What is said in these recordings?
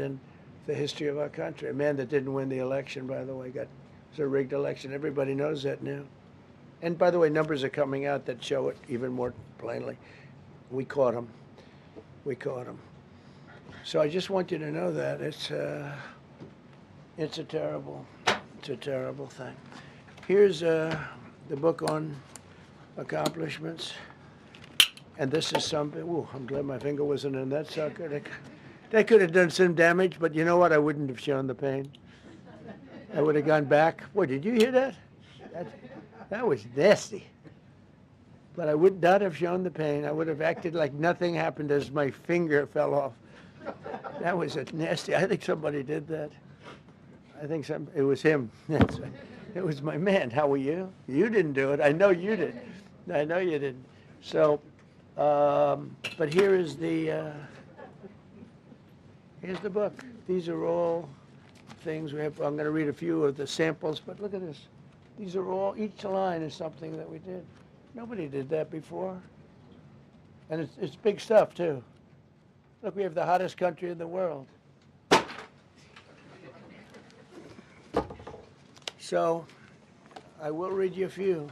in the history of our country. A man that didn't win the election, by the way, it was a rigged election. Everybody knows that now. And by the way, numbers are coming out that show it even more plainly. We caught him. We caught him. So I just want you to know that it's a terrible thing. Here's the book on accomplishments, and this is something. Ooh, I'm glad my finger wasn't in that sucker. That could have done some damage, but you know what? I wouldn't have shown the pain. I would have gone back. What, did you hear that? That, that was nasty. But I would not have shown the pain. I would have acted like nothing happened as my finger fell off. That was a nasty. I think somebody did that. I think it was him. It was my man. How were you? You didn't do it. I know you did. I know you didn't. So, but here's the book. These are all things we have. I'm going to read a few of the samples, but look at this. These are all, each line is something that we did. Nobody did that before. And it's big stuff, too. Look, we have the hottest country in the world. So, I will read you a few.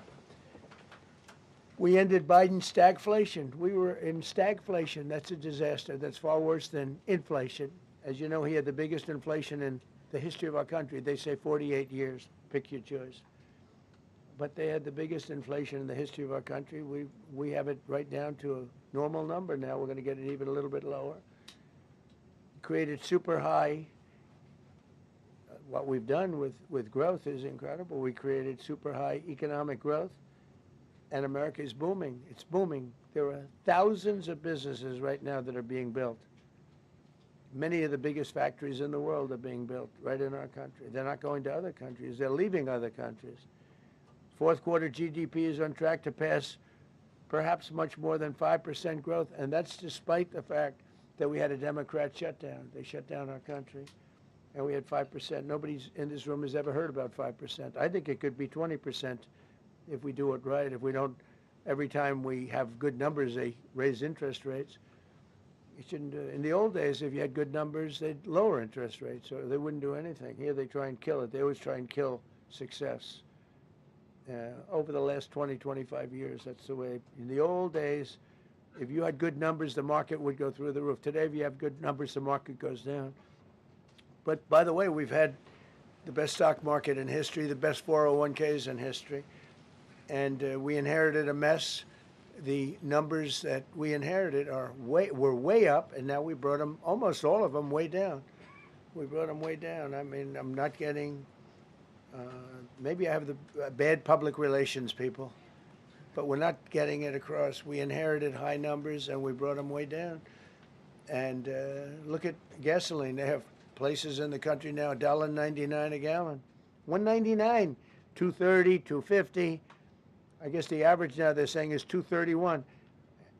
We ended Biden's stagflation. We were in stagflation. That's a disaster. That's far worse than inflation. As you know, he had the biggest inflation in the history of our country. They say 48 years. Pick your choice. But they had the biggest inflation in the history of our country. We have it right down to a normal number now. We're going to get it even a little bit lower. Created super high. What we've done with growth is incredible. We created super high economic growth, and America is booming. It's booming. There are thousands of businesses right now that are being built. Many of the biggest factories in the world are being built right in our country. They're not going to other countries. They're leaving other countries. Fourth quarter GDP is on track to pass perhaps much more than 5% growth, and that's despite the fact that we had a Democrat shutdown. They shut down our country, and we had 5%. Nobody in this room has ever heard about 5%. I think it could be 20% if we do it right. If we don't, every time we have good numbers, they raise interest rates. You shouldn't do it. In the old days, if you had good numbers, they'd lower interest rates, or they wouldn't do anything. Here they try and kill it. They always try and kill success. Over the last 20, 25 years, that's the way. In the old days, if you had good numbers, the market would go through the roof. Today, if you have good numbers, the market goes down. But by the way, we've had the best stock market in history, the best 401ks in history, and we inherited a mess. The numbers that we inherited were way up, and now we brought them, almost all of them, way down. We brought them way down. I mean, I'm not getting, maybe I have the bad public relations people, but we're not getting it across. We inherited high numbers, and we brought them way down. And look at gasoline. They have places in the country now, $1.99 a gallon. $1.99, $2.30, $2.50. I guess the average now they're saying is $2.31.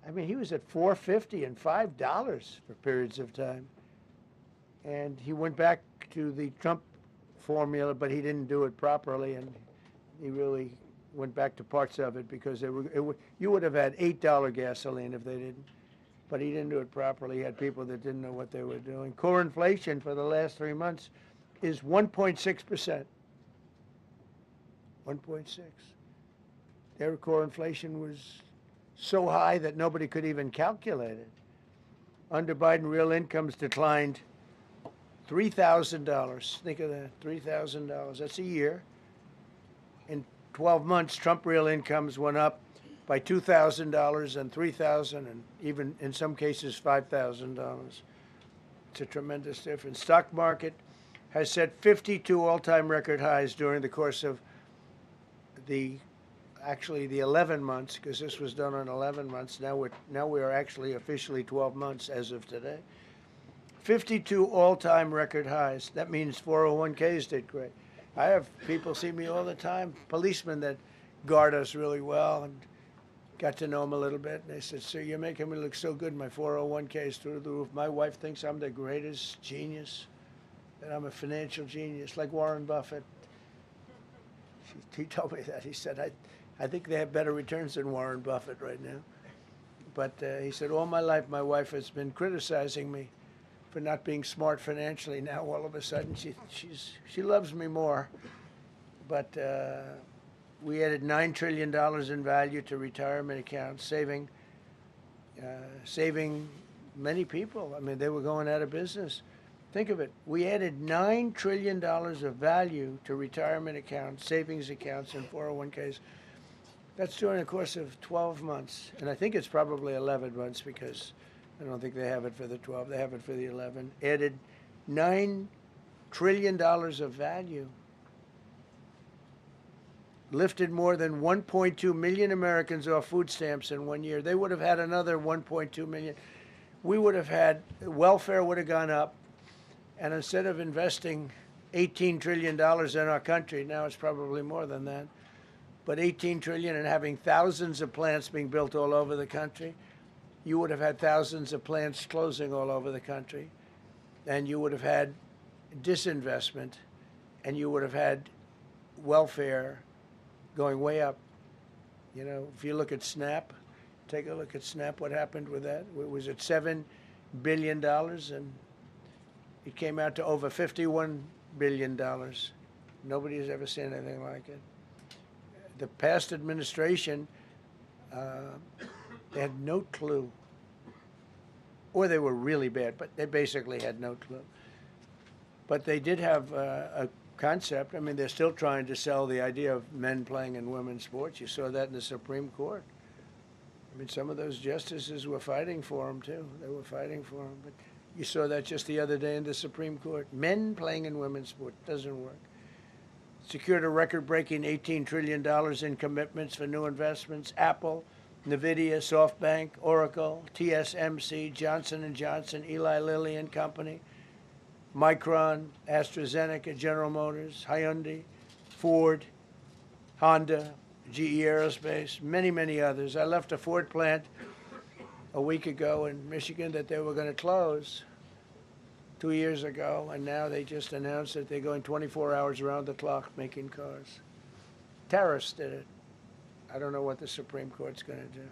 I mean, he was at $4.50 and $5 for periods of time. And he went back to the Trump formula, but he didn't do it properly, and he really went back to parts of it because you would have had $8 gasoline if they didn't. But he didn't do it properly. He had people that didn't know what they were doing. Core inflation for the last 3 months is 1.6%. 1.6. Their core inflation was so high that nobody could even calculate it. Under Biden, real incomes declined $3,000. Think of that, $3,000. That's a year. In 12 months, Trump real incomes went up by $2,000 and $3,000 and even in some cases $5,000. It's a tremendous difference. Stock market has set 52 all-time record highs during the course of the 11 months, because this was done on 11 months. Now we are actually officially 12 months as of today. 52 all-time record highs. That means 401ks did great. I have people see me all the time, policemen that guard us really well, and got to know them a little bit. And they said, "Sir, you're making me look so good. My 401k is through the roof. My wife thinks I'm the greatest genius, that I'm a financial genius, like Warren Buffett." He told me that. He said, I think they have better returns than Warren Buffett right now. But he said, all my life, my wife has been criticizing me for not being smart financially. Now all of a sudden she loves me more. But we added $9 trillion in value to retirement accounts, saving many people. I mean, they were going out of business. Think of it. We added $9 trillion of value to retirement accounts, savings accounts, and 401ks. That's during the course of 12 months. And I think it's probably 11 months because I don't think they have it for the 12. They have it for the 11. Added $9 trillion of value. Lifted more than 1.2 million Americans off food stamps in 1 year. They would have had another 1.2 million. We would have had, welfare would have gone up. And instead of investing $18 trillion in our country, now it's probably more than that, but $18 trillion and having thousands of plants being built all over the country, you would have had thousands of plants closing all over the country. And you would have had disinvestment, and you would have had welfare going way up. You know, if you look at SNAP, take a look at SNAP, what happened with that? It was at $7 billion, and it came out to over $51 billion. Nobody has ever seen anything like it. The past administration, they had no clue. Or they were really bad, but they basically had no clue. But they did have a concept. I mean, they're still trying to sell the idea of men playing in women's sports. You saw that in the Supreme Court. I mean, some of those justices were fighting for them, too. They were fighting for them. But you saw that just the other day in the Supreme Court. Men playing in women's sport doesn't work. Secured a record-breaking $18 trillion in commitments for new investments. Apple, NVIDIA, SoftBank, Oracle, TSMC, Johnson & Johnson, Eli Lilly and Company, Micron, AstraZeneca, General Motors, Hyundai, Ford, Honda, GE Aerospace, many, many others. I left a Ford plant a week ago in Michigan that they were going to close 2 years ago, and now they just announced that they're going 24 hours around the clock making cars. Tariffs did it. I don't know what the Supreme Court's going to do.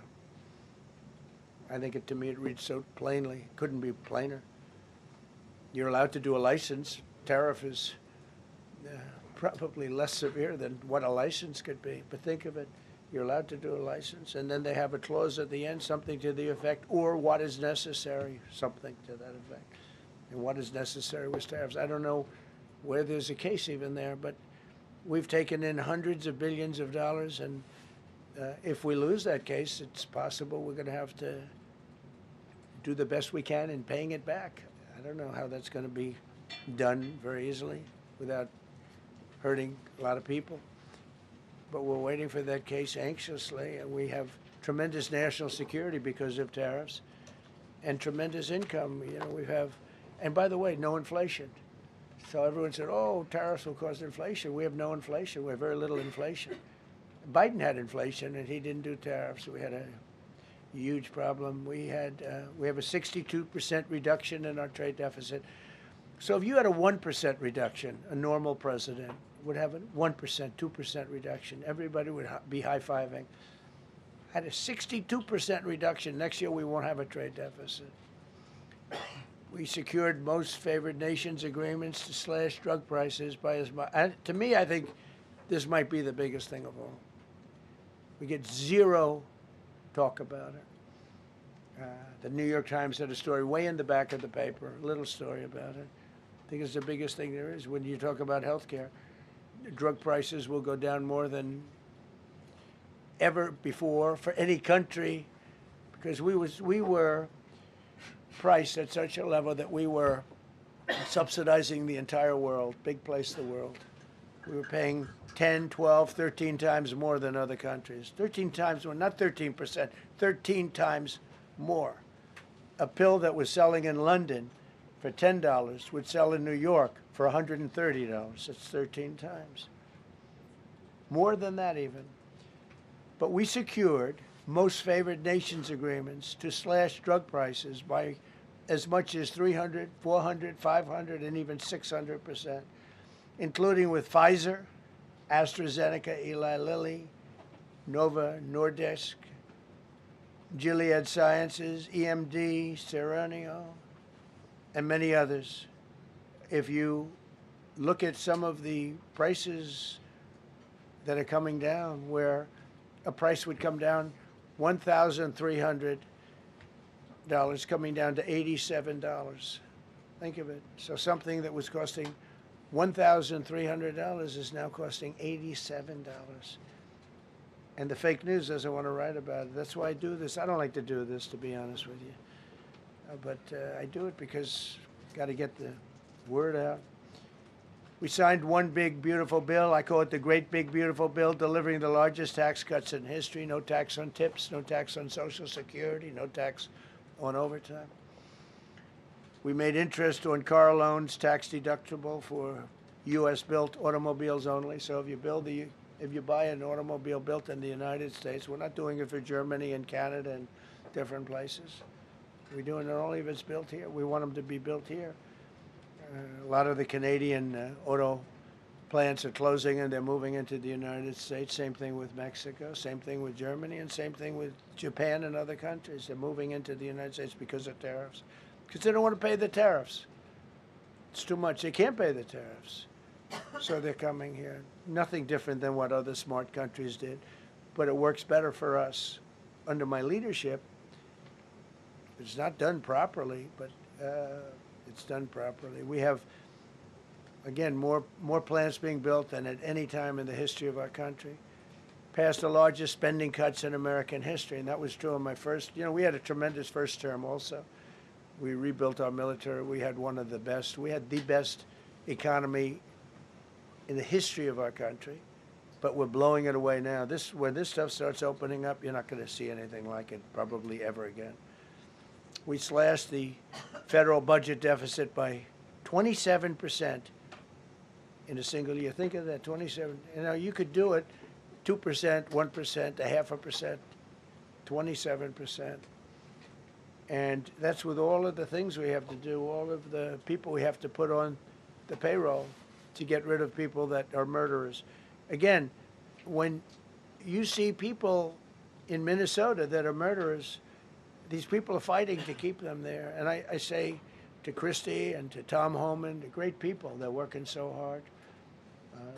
I think to me it reads so plainly. Couldn't be plainer. You're allowed to do a license. Tariff is probably less severe than what a license could be. But think of it. You're allowed to do a license, and then they have a clause at the end, something to the effect, or what is necessary, something to that effect. And what is necessary with tariffs. I don't know where there's a case even there, but we've taken in hundreds of billions of dollars, and if we lose that case, it's possible we're going to have to do the best we can in paying it back. I don't know how that's going to be done very easily without hurting a lot of people. But we're waiting for that case anxiously, and we have tremendous national security because of tariffs and tremendous income. You know, we have, and by the way, no inflation. So everyone said, oh, tariffs will cause inflation. We have no inflation. We have very little inflation. Biden had inflation, and he didn't do tariffs. We had a huge problem. We have a 62% reduction in our trade deficit. So if you had a 1% reduction, a normal president would have a 1%, 2% reduction. Everybody would be high-fiving. At a 62% reduction, next year we won't have a trade deficit. We secured most favored nations agreements to slash drug prices by as much. To me, I think this might be the biggest thing of all. We get zero talk about it. The New York Times had a story way in the back of the paper, a little story about it. I think it's the biggest thing there is when you talk about health care. Drug prices will go down more than ever before for any country because we were priced at such a level that we were subsidizing the entire world, big place the world. We were paying 10, 12, 13 times more than other countries. 13 times more, not 13%, 13 times more. A pill that was selling in London for $10 would sell in New York for $130. It's 13 times. More than that even. But we secured most favored nations agreements to slash drug prices by as much as 300, 400, 500, and even 600%, including with Pfizer, AstraZeneca, Eli Lilly, Novo Nordisk, Gilead Sciences, EMD, Serenio, and many others. If you look at some of the prices that are coming down, where a price would come down $1,300 coming down to $87. Think of it. So something that was costing $1,300 is now costing $87. And the fake news doesn't want to write about it. That's why I do this. I don't like to do this, to be honest with you. But I do it because got to get the word out. We signed one big, beautiful bill. I call it the Great Big Beautiful Bill, delivering the largest tax cuts in history. No tax on tips, no tax on Social Security, no tax on overtime. We made interest on car loans tax deductible for U.S.-built automobiles only. So if you buy an automobile built in the United States, we're not doing it for Germany and Canada and different places. We're doing it only if it's built here. We want them to be built here. A lot of the Canadian auto plants are closing and they're moving into the United States. Same thing with Mexico, same thing with Germany, and same thing with Japan and other countries. They're moving into the United States because of tariffs. Because they don't want to pay the tariffs. It's too much. They can't pay the tariffs. So they're coming here. Nothing different than what other smart countries did. But it works better for us. Under my leadership, it's not done properly, but it's done properly. We have, again, more plants being built than at any time in the history of our country. Passed the largest spending cuts in American history, and that was true in my first. We had a tremendous first term also. We rebuilt our military. We had one of the best. We had the best economy in the history of our country, but we're blowing it away now. When this stuff starts opening up, you're not going to see anything like it probably ever again. We slashed the federal budget deficit by 27% in a single year. Think of that, 27. You could do it 2%, 1%, 0.5%, 27%. And that's with all of the things we have to do, all of the people we have to put on the payroll to get rid of people that are murderers. Again, when you see people in Minnesota that are murderers, these people are fighting to keep them there. And I say to Christie and to Tom Homan, the great people, they're working so hard.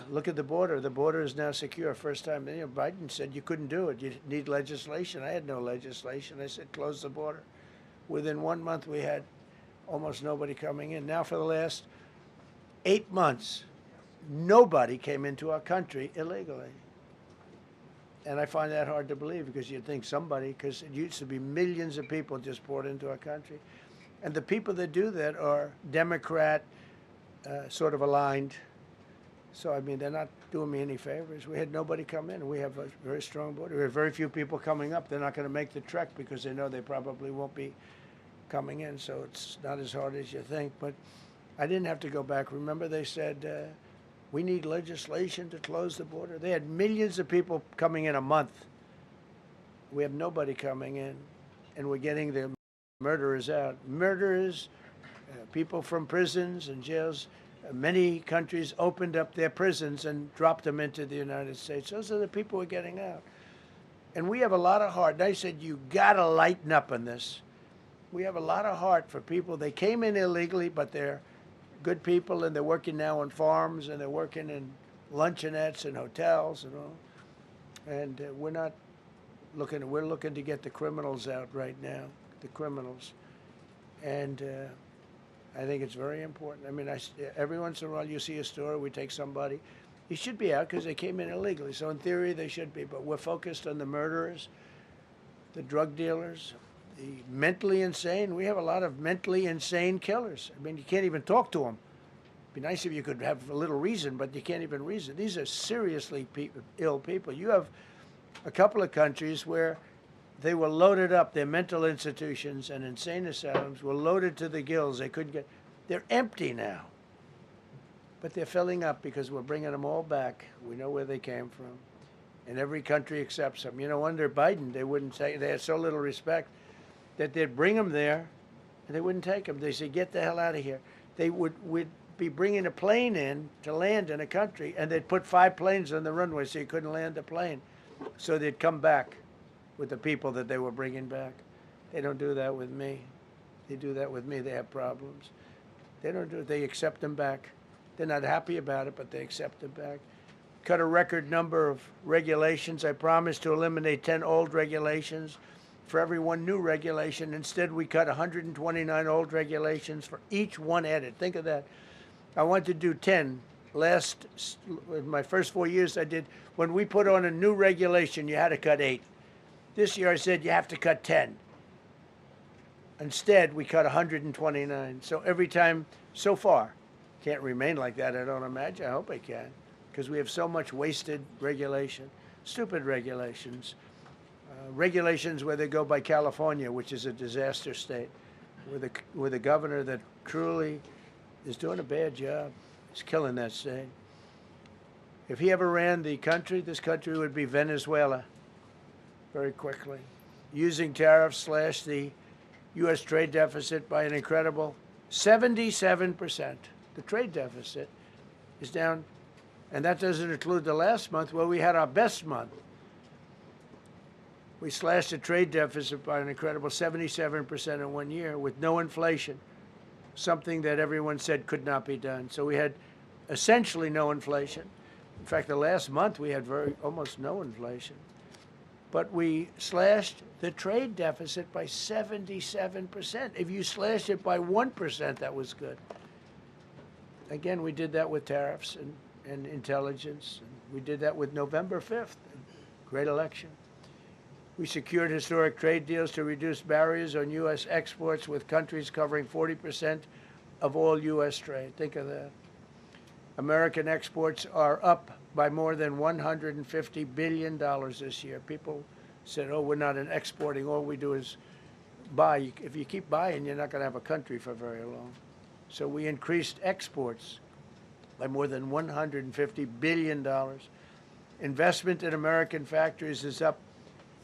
Look at the border. The border is now secure. First time, Biden said you couldn't do it. You need legislation. I had no legislation. I said close the border. Within 1 month, we had almost nobody coming in. Now for the last 8 months, nobody came into our country illegally. And I find that hard to believe because you'd think somebody, because it used to be millions of people just poured into our country. And the people that do that are Democrat sort of aligned. So, they're not doing me any favors. We had nobody come in. We have a very strong border. We have very few people coming up. They're not going to make the trek because they know they probably won't be coming in. So it's not as hard as you think. But I didn't have to go back. Remember they said, we need legislation to close the border. They had millions of people coming in a month. We have nobody coming in, and we're getting the murderers out. Murderers, people from prisons and jails. Many countries opened up their prisons and dropped them into the United States. Those are the people we're getting out. And we have a lot of heart. And I said, you got to lighten up on this. We have a lot of heart for people. They came in illegally, but they're good people, and they're working now on farms, and they're working in luncheonettes and hotels and all. And we're looking to get the criminals out right now, the criminals. And I think it's very important. Every once in a while you see a story, we take somebody. He should be out because they came in illegally. So in theory, they should be. But we're focused on the murderers, the drug dealers, the mentally insane. We have a lot of mentally insane killers. You can't even talk to them. It'd be nice if you could have a little reason, but you can't even reason. These are seriously ill people. You have a couple of countries where they were loaded up. Their mental institutions and insane asylums were loaded to the gills. They couldn't get. They're empty now. But they're filling up because we're bringing them all back. We know where they came from. And every country accepts them. Under Biden, they wouldn't take. They had so little respect that they'd bring them there, and they wouldn't take them. They said, get the hell out of here. They would be bringing a plane in to land in a country, and they'd put 5 planes on the runway so you couldn't land the plane. So they'd come back with the people that they were bringing back. They don't do that with me. They do that with me. They have problems. They don't do it. They accept them back. They're not happy about it, but they accept them back. Cut a record number of regulations. I promised to eliminate 10 old regulations for every one new regulation. Instead, we cut 129 old regulations for each one added. Think of that. I wanted to do 10. In my first 4 years, I did. When we put on a new regulation, you had to cut 8. This year, I said you have to cut 10. Instead, we cut 129. So every time, so far, can't remain like that, I don't imagine. I hope I can, because we have so much wasted regulation, stupid regulations. Regulations where they go by California, which is a disaster state, with a governor that truly is doing a bad job. He's killing that state. If he ever ran the country, this country would be Venezuela very quickly. Using tariffs slashed the U.S. trade deficit by an incredible 77%. The trade deficit is down, and that doesn't include the last month where we had our best month. We slashed the trade deficit by an incredible 77% in 1 year with no inflation, something that everyone said could not be done. So we had essentially no inflation. In fact, the last month we had almost no inflation. But we slashed the trade deficit by 77%. If you slashed it by 1%, that was good. Again, we did that with tariffs and intelligence. We did that with November 5th, great election. We secured historic trade deals to reduce barriers on U.S. exports with countries covering 40% of all U.S. trade. Think of that. American exports are up by more than $150 billion this year. People said, oh, we're not exporting. All we do is buy. If you keep buying, you're not going to have a country for very long. So we increased exports by more than $150 billion. Investment in American factories is up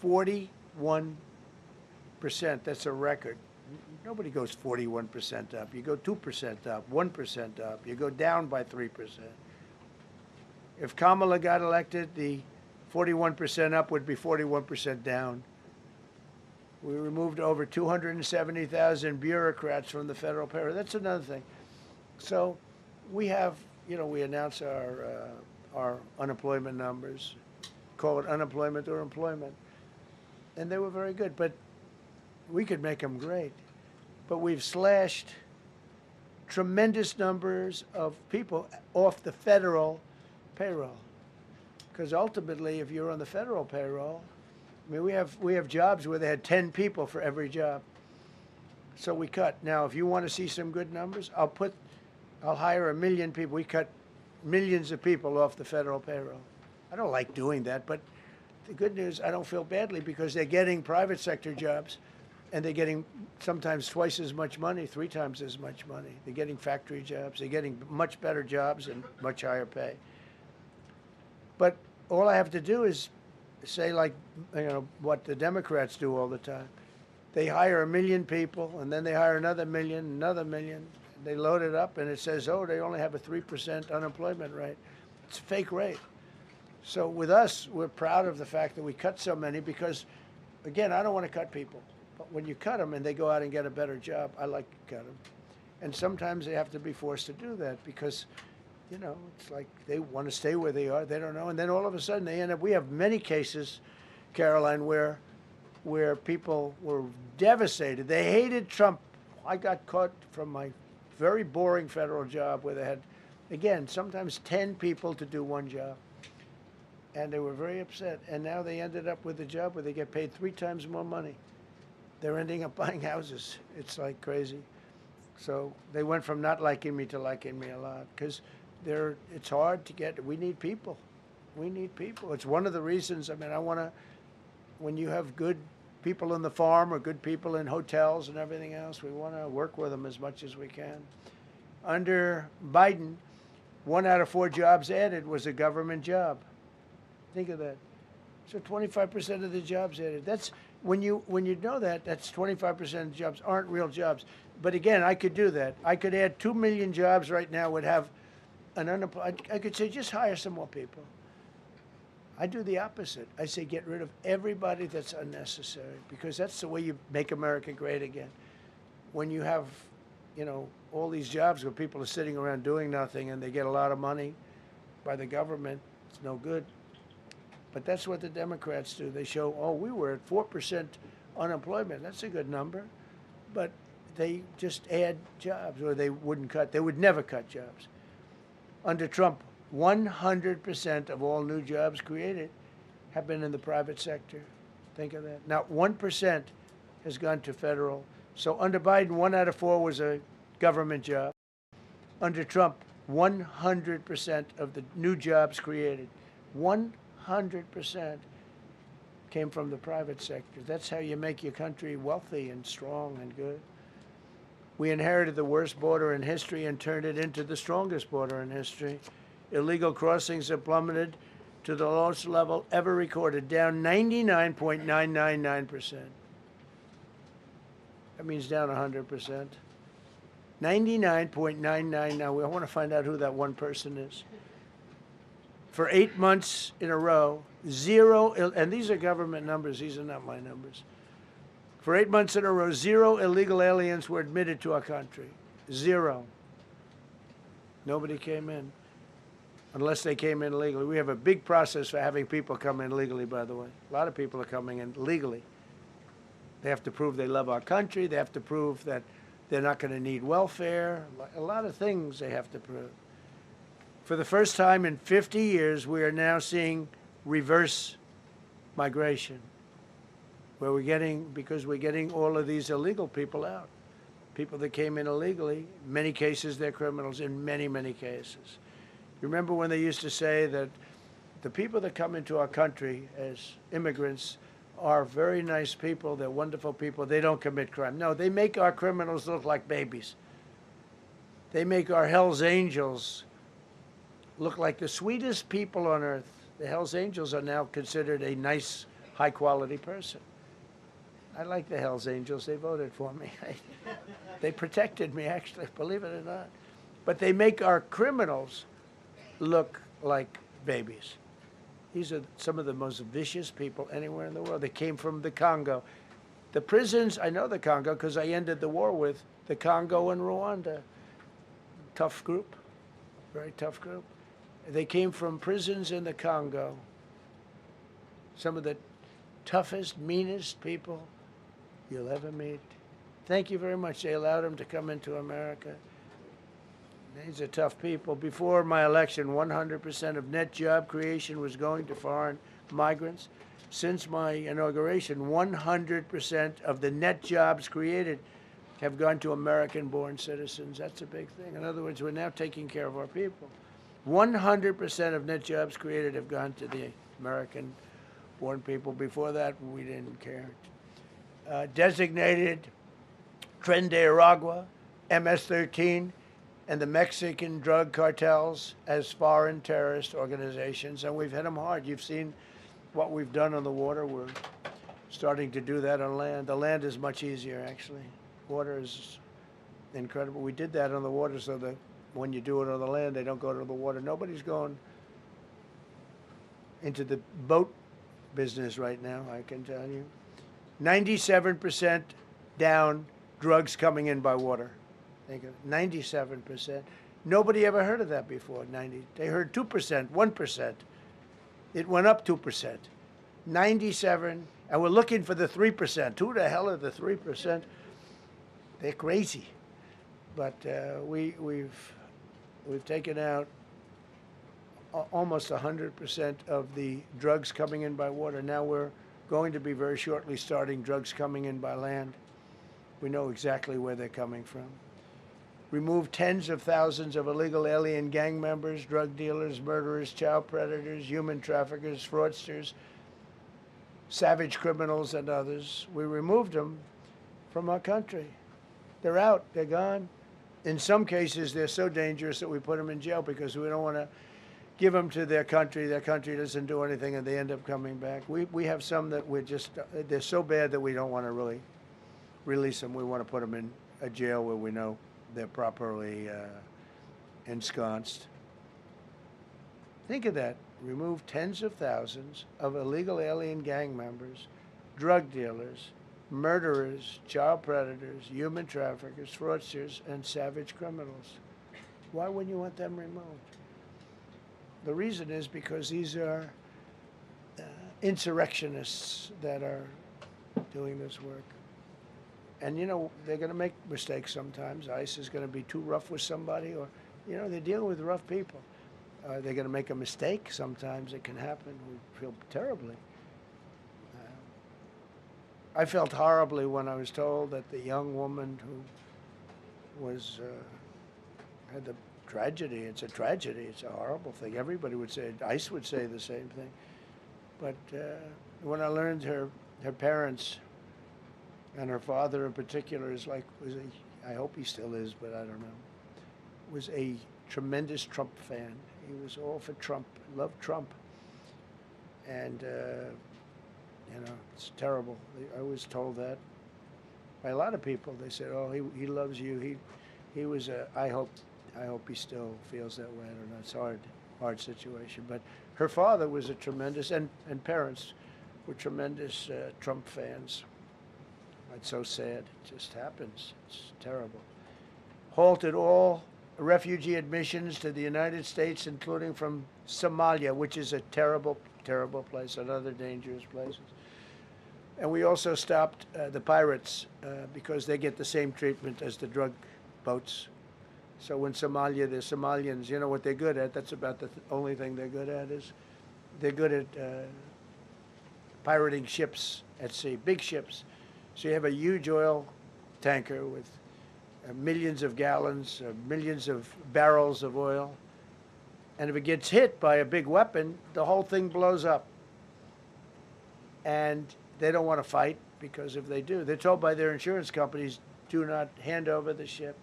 41%. That's a record. Nobody goes 41% up. You go 2% up, 1% up. You go down by 3%. If Kamala got elected, the 41% up would be 41% down. We removed over 270,000 bureaucrats from the federal payroll. That's another thing. So we have, we announce our unemployment numbers, call it unemployment or employment. And they were very good, but we could make them great. But we've slashed tremendous numbers of people off the federal payroll. Because ultimately, if you're on the federal payroll, I mean, we have jobs where they had 10 people for every job. So we cut. Now, if you want to see some good numbers, I'll hire 1 million people. We cut millions of people off the federal payroll. I don't like doing that, but the good news, I don't feel badly because they're getting private sector jobs and they're getting sometimes twice as much money, 3 times as much money. They're getting factory jobs. They're getting much better jobs and much higher pay. But all I have to do is say, like, what the Democrats do all the time. They hire 1 million people, and then they hire another million. They load it up, and it says, oh, they only have a 3% unemployment rate. It's a fake rate. So with us, we're proud of the fact that we cut so many because, again, I don't want to cut people. But when you cut them and they go out and get a better job, I like to cut them. And sometimes they have to be forced to do that because, it's like they want to stay where they are. They don't know. And then all of a sudden they end up, we have many cases, Caroline, where people were devastated. They hated Trump. I got caught from my very boring federal job where they had, again, sometimes 10 people to do one job. And they were very upset. And now they ended up with a job where they get paid 3 times more money. They're ending up buying houses. It's like crazy. So they went from not liking me to liking me a lot because it's hard to get. We need people. We need people. It's one of the reasons. I mean, when you have good people in the farm or good people in hotels and everything else, we want to work with them as much as we can. Under Biden, 1 out of 4 jobs added was a government job. Think of that. So 25% of the jobs added. That's when you know that, that's 25% of the jobs aren't real jobs. But again, I could do that. I could add 2 million jobs right now, would have an unemployed. I could say just hire some more people. I do the opposite. I say get rid of everybody that's unnecessary because that's the way you make America great again. when you have, all these jobs where people are sitting around doing nothing and they get a lot of money by the government, it's no good. But that's what the Democrats do. They show, oh, we were at 4% unemployment. That's a good number. But they just add jobs, or they wouldn't cut. They would never cut jobs. Under Trump, 100% of all new jobs created have been in the private sector. Think of that. Not 1% has gone to federal. So under Biden, 1 out of 4 was a government job. Under Trump, 100% of the new jobs created, 100% came from the private sector. That's how you make your country wealthy and strong and good. We inherited the worst border in history and turned it into the strongest border in history. Illegal crossings have plummeted to the lowest level ever recorded, down 99.999%. That means down 100%. 99.999. I want to find out who that one person is. For 8 months in a row, zero, and these are government numbers, these are not my numbers. For 8 months in a row, 0 illegal aliens were admitted to our country. 0. Nobody came in, unless they came in legally. We have a big process for having people come in legally, by the way. A lot of people are coming in legally. They have to prove they love our country. They have to prove that they're not going to need welfare. A lot of things they have to prove. For the first time in 50 years, we are now seeing reverse migration, where because we're getting all of these illegal people out. People that came in illegally, in many cases they're criminals, in many, many cases. Remember when they used to say that the people that come into our country as immigrants are very nice people, they're wonderful people, they don't commit crime. No, they make our criminals look like babies. They make our Hells Angels look like the sweetest people on earth. The Hells Angels are now considered a nice, high-quality person. I like the Hells Angels. They voted for me. They protected me, actually, believe it or not. But they make our criminals look like babies. These are some of the most vicious people anywhere in the world. They came from the Congo. The prisons, I know the Congo because I ended the war with the Congo and Rwanda. Tough group, very tough group. They came from prisons in the Congo. Some of the toughest, meanest people you'll ever meet. Thank you very much. They allowed them to come into America. These are tough people. Before my election, 100% of net job creation was going to foreign migrants. Since my inauguration, 100% of the net jobs created have gone to American-born citizens. That's a big thing. In other words, we're now taking care of our people. 100% of net jobs created have gone to the American-born people. Before that, we didn't care. Designated Tren de Aragua, MS-13, and the Mexican drug cartels as foreign terrorist organizations, and we've hit them hard. You've seen what we've done on the water. We're starting to do that on land. The land is much easier, actually. Water is incredible. We did that on the water so that when you do it on the land, they don't go to the water. Nobody's going into the boat business right now, I can tell you. 97% down drugs coming in by water. Think of it, 97%. Nobody ever heard of that before, 90. They heard 2%, 1%. It went up 2%. 97, and we're looking for the 3%. Who the hell are the 3%? They're crazy. But we've taken out almost 100% of the drugs coming in by water. Now we're going to be very shortly starting drugs coming in by land. We know exactly where they're coming from. Removed tens of thousands of illegal alien gang members, drug dealers, murderers, child predators, human traffickers, fraudsters, savage criminals, and others. We removed them from our country. They're out. They're gone. In some cases, they're so dangerous that we put them in jail because we don't want to give them to their country. Their country doesn't do anything, and they end up coming back. We have some that they're so bad that we don't want to really release them. We want to put them in a jail where we know they're properly ensconced. Think of that. Remove tens of thousands of illegal alien gang members, drug dealers, murderers, child predators, human traffickers, fraudsters, and savage criminals. Why wouldn't you want them removed? The reason is because these are insurrectionists that are doing this work. And, you know, they're going to make mistakes sometimes. ICE is going to be too rough with somebody, or, you know, they're dealing with rough people. They're going to make a mistake sometimes. It can happen. We feel terribly. I felt horribly when I was told that the young woman who was had the tragedy. It's a tragedy. It's a horrible thing. Everybody would say, ICE would say the same thing. But when I learned her parents and her father in particular I hope he still is, but I don't know, was a tremendous Trump fan. He was all for Trump, loved Trump. And, you know, it's terrible. I was told that by a lot of people. They said, oh, he loves you. He was I hope he still feels that way. I don't know. It's a hard situation. But her father was a tremendous, and parents were tremendous Trump fans. It's so sad. It just happens. It's terrible. Halted all refugee admissions to the United States, including from Somalia, which is a terrible, terrible place, another dangerous place. And we also stopped the pirates because they get the same treatment as the drug boats. So in Somalia, the Somalians, you know what they're good at? That's about the only thing they're good at is they're good at pirating ships at sea, big ships. So you have a huge oil tanker with millions of gallons, millions of barrels of oil. And if it gets hit by a big weapon, the whole thing blows up. And they don't want to fight, because if they do, they're told by their insurance companies, do not hand over the ship.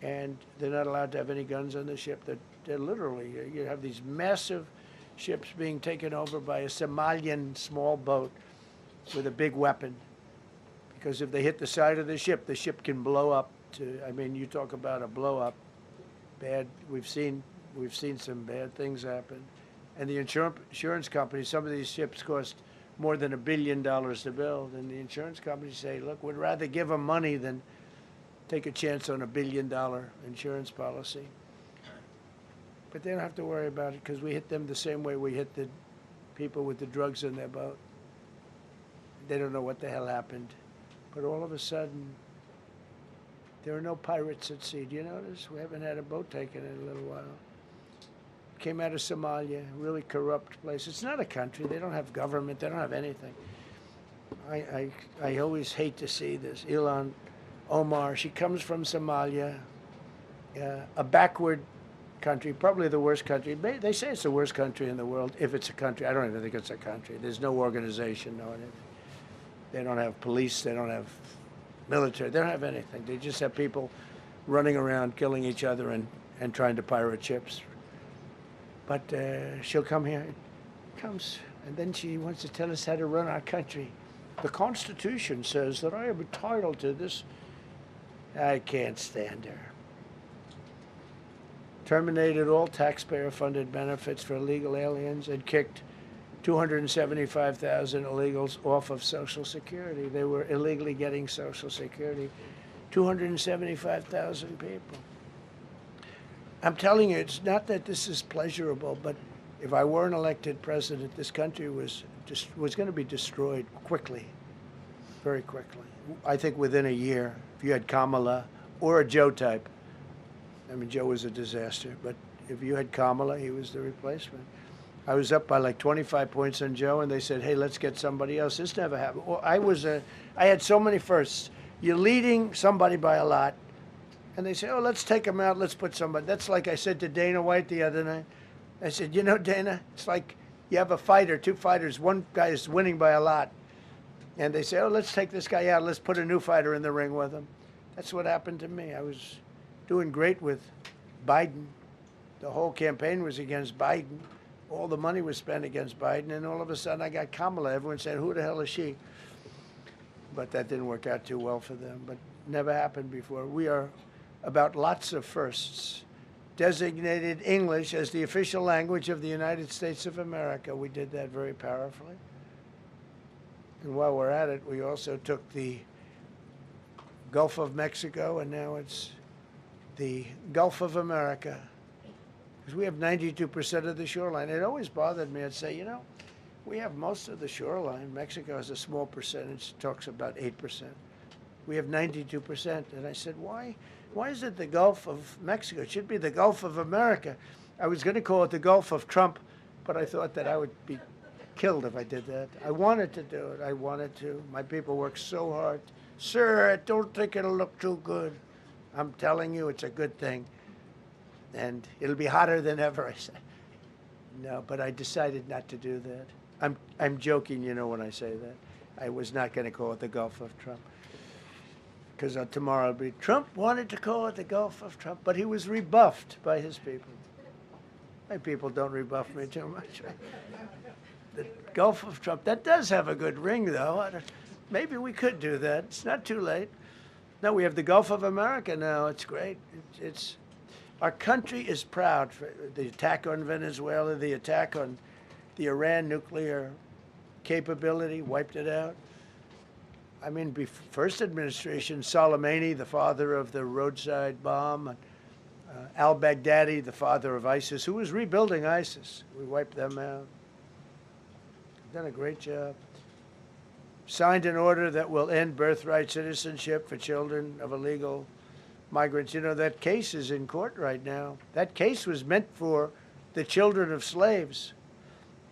And they're not allowed to have any guns on the ship. They're literally, you have these massive ships being taken over by a Somalian small boat with a big weapon. Because if they hit the side of the ship can blow up I mean, you talk about a blow up. Bad, we've seen some bad things happen. And the insurance companies, some of these ships cost more than $1 billion to build. And the insurance companies say, look, we'd rather give them money than take a chance on $1 billion insurance policy. But they don't have to worry about it, because we hit them the same way we hit the people with the drugs in their boat. They don't know what the hell happened. But all of a sudden, there are no pirates at sea. Do you notice? We haven't had a boat taken in a little while. Came out of Somalia, really corrupt place. It's not a country. They don't have government. They don't have anything. I always hate to see this. Ilhan Omar, she comes from Somalia, a backward country, probably the worst country. They say it's the worst country in the world, if it's a country. I don't even think it's a country. There's no organization, no anything. They don't have police. They don't have military. They don't have anything. They just have people running around killing each other and trying to pirate ships. But she'll come here, comes, and then she wants to tell us how to run our country. The Constitution says that I am entitled to this. I can't stand her. Terminated all taxpayer-funded benefits for illegal aliens and kicked 275,000 illegals off of Social Security. They were illegally getting Social Security. 275,000 people. I'm telling you, it's not that this is pleasurable, but if I were an elected president, this country was going to be destroyed quickly, very quickly. I think within a year, if you had Kamala or a Joe type. I mean, Joe was a disaster, but if you had Kamala, he was the replacement. I was up by like 25 points on Joe, and they said, hey, let's get somebody else. This never happened. Well, I had so many firsts. You're leading somebody by a lot, and they say, oh, let's take him out, let's put somebody. That's like I said to Dana White the other night. I said, you know, Dana, it's like you have a fighter, two fighters, one guy is winning by a lot. And they say, oh, let's take this guy out, let's put a new fighter in the ring with him. That's what happened to me. I was doing great with Biden. The whole campaign was against Biden. All the money was spent against Biden, and all of a sudden I got Kamala. Everyone said, who the hell is she? But that didn't work out too well for them, but never happened before. We are about lots of firsts. Designated English as the official language of the United States of America. We did that very powerfully. And while we're at it, we also took the Gulf of Mexico, and now it's the Gulf of America. Because we have 92% of the shoreline. It always bothered me. I'd say, you know, we have most of the shoreline. Mexico has a small percentage, talks about 8%. We have 92%. And I said, why is it the Gulf of Mexico? It should be the Gulf of America. I was going to call it the Gulf of Trump, but I thought that I would be killed if I did that. I wanted to do it. I wanted to. My people worked so hard. Sir, I don't think it'll look too good. I'm telling you, it's a good thing. And it'll be hotter than ever, I said. No, but I decided not to do that. I'm joking, you know, when I say that. I was not going to call it the Gulf of Trump. Because tomorrow it'll be, Trump wanted to call it the Gulf of Trump, but he was rebuffed by his people. My people don't rebuff me too much. The Gulf of Trump, that does have a good ring, though. Maybe we could do that. It's not too late. No, we have the Gulf of America now. It's great. Our country is proud for the attack on Venezuela, the attack on the Iran nuclear capability, wiped it out. I mean, first administration, Soleimani, the father of the roadside bomb, al-Baghdadi, the father of ISIS, who was rebuilding ISIS. We wiped them out. Done a great job. Signed an order that will end birthright citizenship for children of illegal migrants. You know, that case is in court right now. That case was meant for the children of slaves.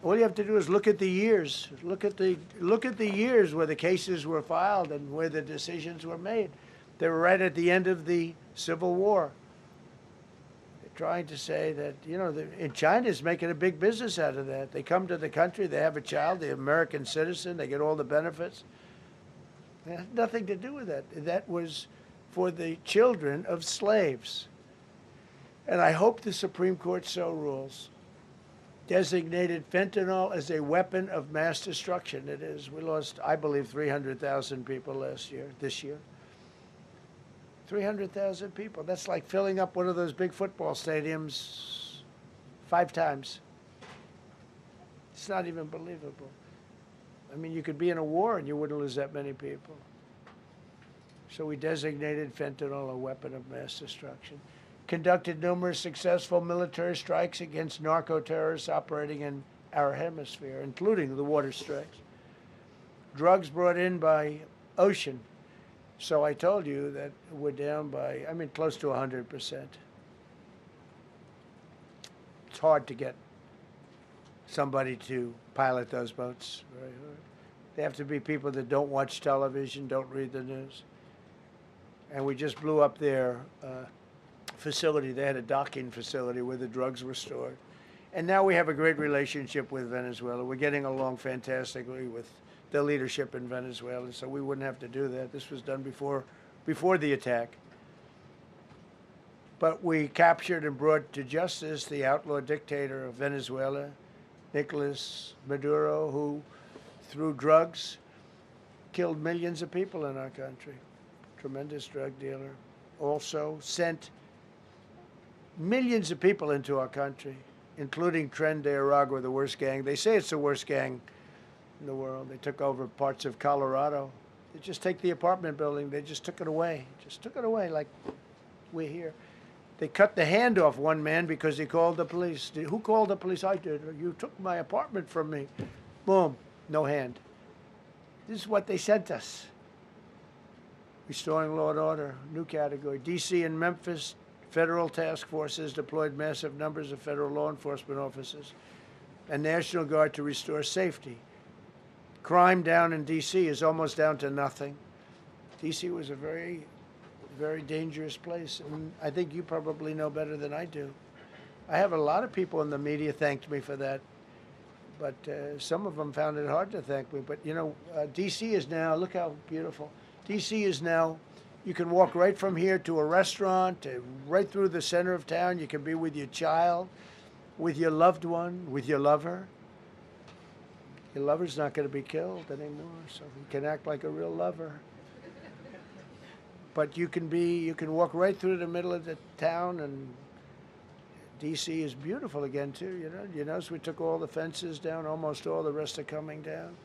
All you have to do is look at the years. Look at the years where the cases were filed and where the decisions were made. They were right at the end of the Civil War. They're trying to say that, you know, in China's making a big business out of that. They come to the country, they have a child, the American citizen, they get all the benefits. It had nothing to do with that. That was for the children of slaves. And I hope the Supreme Court so rules. Designated fentanyl as a weapon of mass destruction. It is. We lost, I believe, 300,000 people this year. 300,000 people. That's like filling up one of those big football stadiums 5 times. It's not even believable. I mean, you could be in a war and you wouldn't lose that many people. So we designated fentanyl a weapon of mass destruction. Conducted numerous successful military strikes against narco-terrorists operating in our hemisphere, including the water strikes. Drugs brought in by ocean. So I told you that we're down by, I mean, close to 100%. It's hard to get somebody to pilot those boats. Very hard. They have to be people that don't watch television, don't read the news. And we just blew up their facility. They had a docking facility where the drugs were stored. And now we have a great relationship with Venezuela. We're getting along fantastically with the leadership in Venezuela, so we wouldn't have to do that. This was done before the attack. But we captured and brought to justice the outlaw dictator of Venezuela, Nicolas Maduro, who, through drugs, killed millions of people in our country. Tremendous drug dealer. Also sent millions of people into our country, including Tren de Aragua, the worst gang. They say it's the worst gang in the world. They took over parts of Colorado. They just take the apartment building. They just took it away. Just took it away like we're here. They cut the hand off one man because he called the police. Who called the police? I did. You took my apartment from me. Boom, no hand. This is what they sent us. Restoring law and order, new category. D.C. and Memphis, federal task forces deployed massive numbers of federal law enforcement officers and National Guard to restore safety. Crime down in D.C. is almost down to nothing. D.C. was a very, very dangerous place, and I think you probably know better than I do. I have a lot of people in the media thanked me for that, but some of them found it hard to thank me. But, you know, D.C. is now, look how beautiful. D.C. is now, you can walk right from here to a restaurant, right through the center of town. You can be with your child, with your loved one, with your lover. Your lover's not going to be killed anymore, so you can act like a real lover. But you can walk right through the middle of the town, and D.C. is beautiful again, too, you know. You notice we took all the fences down, almost all, the rest are coming down.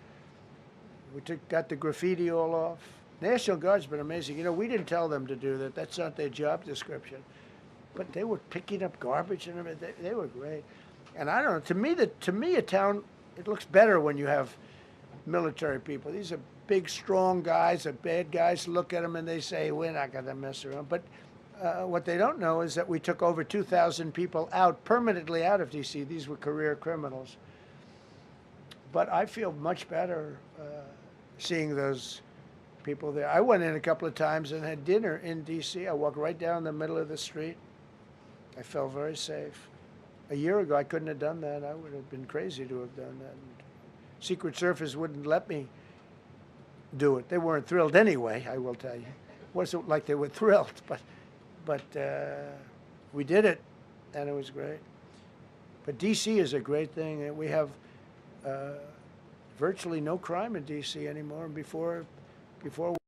got the graffiti all off. National Guard's been amazing. You know, we didn't tell them to do that. That's not their job description. But they were picking up garbage and everything. They were great. And I don't know. To me, a town, it looks better when you have military people. These are big, strong guys. The bad guys look at them and they say, "We're not going to mess around." But what they don't know is that we took over 2,000 people out, permanently out of D.C. These were career criminals. But I feel much better seeing those people there. I went in a couple of times and had dinner in D.C. I walked right down the middle of the street. I felt very safe. A year ago, I couldn't have done that. I would have been crazy to have done that. Secret Service wouldn't let me do it. They weren't thrilled anyway, I will tell you. It wasn't like they were thrilled, but we did it, and it was great. But D.C. is a great thing. We have virtually no crime in D.C. anymore. And before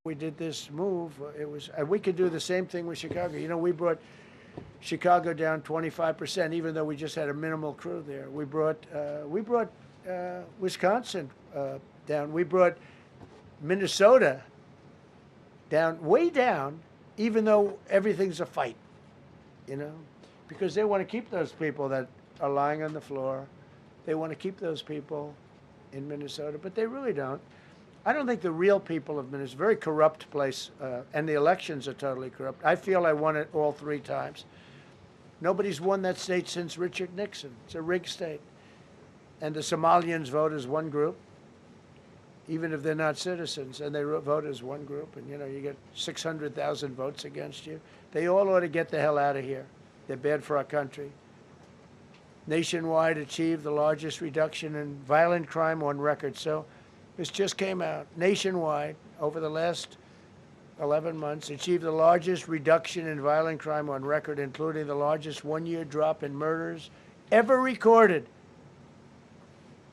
we did this move, it was we could do the same thing with Chicago. You know, we brought Chicago down 25%, even though we just had a minimal crew there. We brought Wisconsin down. We brought Minnesota down, way down, even though everything's a fight, you know, because they want to keep those people that are lying on the floor. They want to keep those people in Minnesota, but they really don't. I don't think the real people of Minnesota, it's a very corrupt place, and the elections are totally corrupt. I feel I won it all 3 times. Nobody's won that state since Richard Nixon. It's a rigged state. And the Somalians vote as one group, even if they're not citizens, and they vote as one group, and you know, you get 600,000 votes against you. They all ought to get the hell out of here. They're bad for our country. Nationwide achieved the largest reduction in violent crime on record. So this just came out. Nationwide, over the last 11 months, achieved the largest reduction in violent crime on record, including the largest one-year drop in murders ever recorded.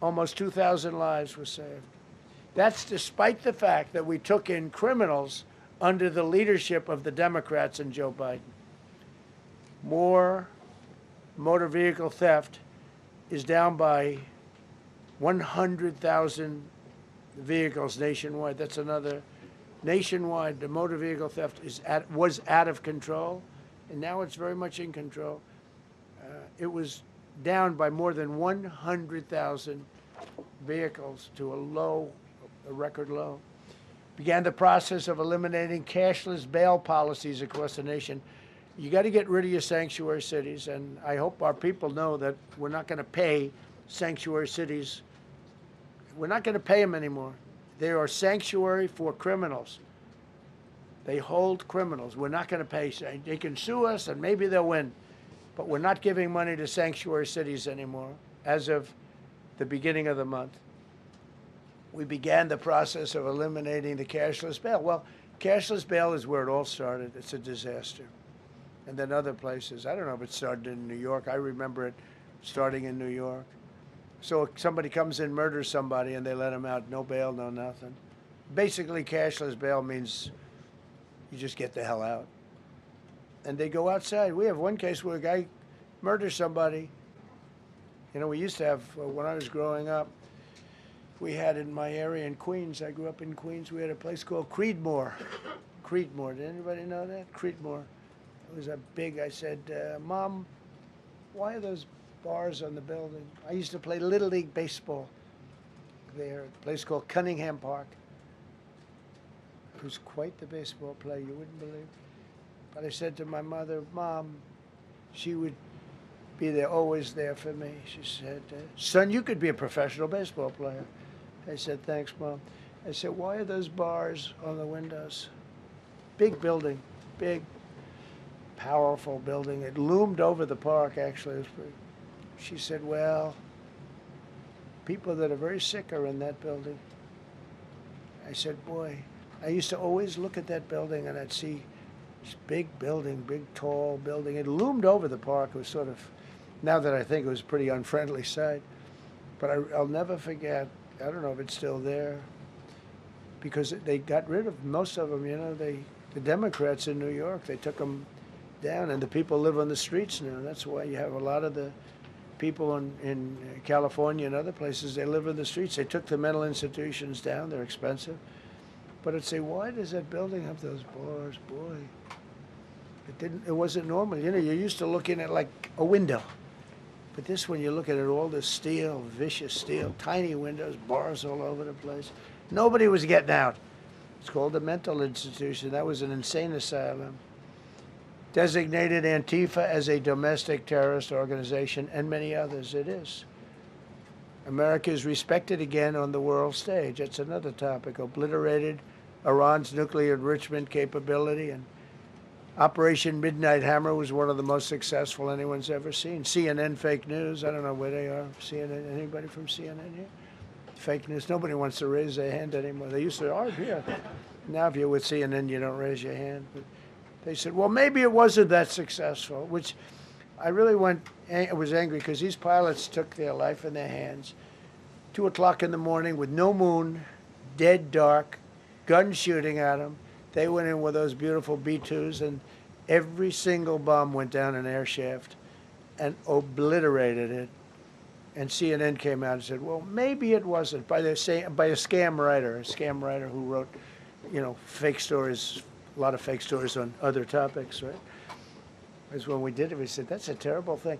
Almost 2,000 lives were saved. That's despite the fact that we took in criminals under the leadership of the Democrats and Joe Biden. More motor vehicle theft is down by 100,000 vehicles nationwide. That's another. Nationwide, the motor vehicle theft was out of control, and now it's very much in control. It was down by more than 100,000 vehicles to a record low. Began the process of eliminating cashless bail policies across the nation. You got to get rid of your sanctuary cities, and I hope our people know that we're not going to pay sanctuary cities. We're not going to pay them anymore. They are sanctuary for criminals. They hold criminals. We're not going to pay. They can sue us, and maybe they'll win. But we're not giving money to sanctuary cities anymore as of the beginning of the month. We began the process of eliminating the cashless bail. Well, cashless bail is where it all started. It's a disaster. And then other places. I don't know if it started in New York. I remember it starting in New York. So somebody comes in, murders somebody, and they let them out. No bail, no nothing. Basically, cashless bail means you just get the hell out. And they go outside. We have one case where a guy murders somebody. You know, we used to have, when I was growing up, we had in my area in Queens, I grew up in Queens, we had a place called Creedmoor. Creedmoor, did anybody know that? Creedmoor. It was a big, I said, Mom, why are those bars on the building? I used to play Little League baseball there at a place called Cunningham Park. He was quite the baseball player, you wouldn't believe. But I said to my mother, Mom, she would be there, always there for me. She said, son, you could be a professional baseball player. I said, thanks, Mom. I said, why are those bars on the windows? Big building, big, powerful building. It loomed over the park, actually. She said, well, people that are very sick are in that building. I said, boy, I used to always look at that building and I'd see this big building, big, tall building. It loomed over the park. It was sort of, now that I think it was a pretty unfriendly sight. But I'll never forget, I don't know if it's still there, because they got rid of most of them, you know, the Democrats in New York, they took them down, and the people live on the streets now. That's why you have a lot of the people in California and other places, they live in the streets. They took the mental institutions down. They're expensive. But I'd say, why does that building have those bars? Boy, it wasn't normal. You know, you're used to looking at like a window. But this one, you look at it, all this steel, vicious steel, tiny windows, bars all over the place. Nobody was getting out. It's called a mental institution. That was an insane asylum. Designated Antifa as a domestic terrorist organization, and many others. It is. America is respected again on the world stage. That's another topic. Obliterated Iran's nuclear enrichment capability, and Operation Midnight Hammer was one of the most successful anyone's ever seen. CNN fake news. I don't know where they are. CNN. Anybody from CNN here? Fake news. Nobody wants to raise their hand anymore. They used to argue. Yeah. Now, if you're with CNN, you don't raise your hand. But they said, well, maybe it wasn't that successful, which I really was angry because these pilots took their life in their hands. 2 o'clock in the morning with no moon, dead dark, guns shooting at them. They went in with those beautiful B-2s, and every single bomb went down an air shaft and obliterated it. And CNN came out and said, well, maybe it wasn't, by a scam writer who wrote, you know, fake stories, a lot of fake stories on other topics, right? Because when we did it, we said, that's a terrible thing.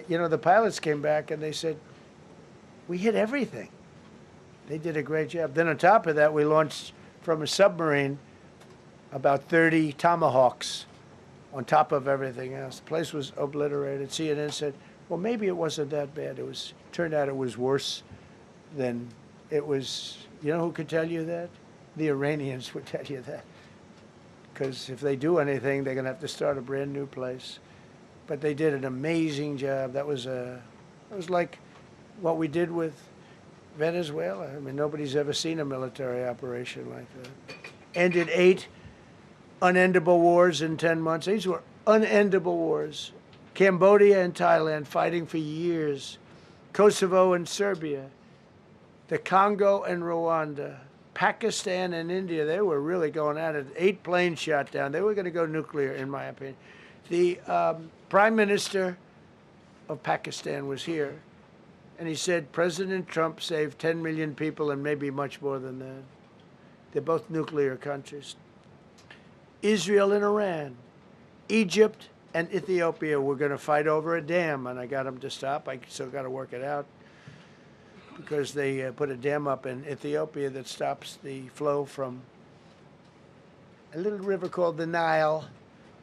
You know, the pilots came back and they said, we hit everything. They did a great job. Then on top of that, we launched from a submarine about 30 Tomahawks on top of everything else. The place was obliterated. CNN said, well, maybe it wasn't that bad. Turned out it was worse than it was. You know who could tell you that? The Iranians would tell you that. Because if they do anything, they're going to have to start a brand new place. But they did an amazing job. It was like what we did with Venezuela. I mean, nobody's ever seen a military operation like that. Ended 8 unendable wars in 10 months. These were unendable wars. Cambodia and Thailand fighting for years. Kosovo and Serbia. The Congo and Rwanda. Pakistan and India, they were really going at it. 8 planes shot down. They were going to go nuclear, in my opinion. The Prime Minister of Pakistan was here, and he said President Trump saved 10 million people and maybe much more than that. They're both nuclear countries. Israel and Iran. Egypt and Ethiopia were going to fight over a dam, and I got them to stop. I still got to work it out because they put a dam up in Ethiopia that stops the flow from a little river called the Nile.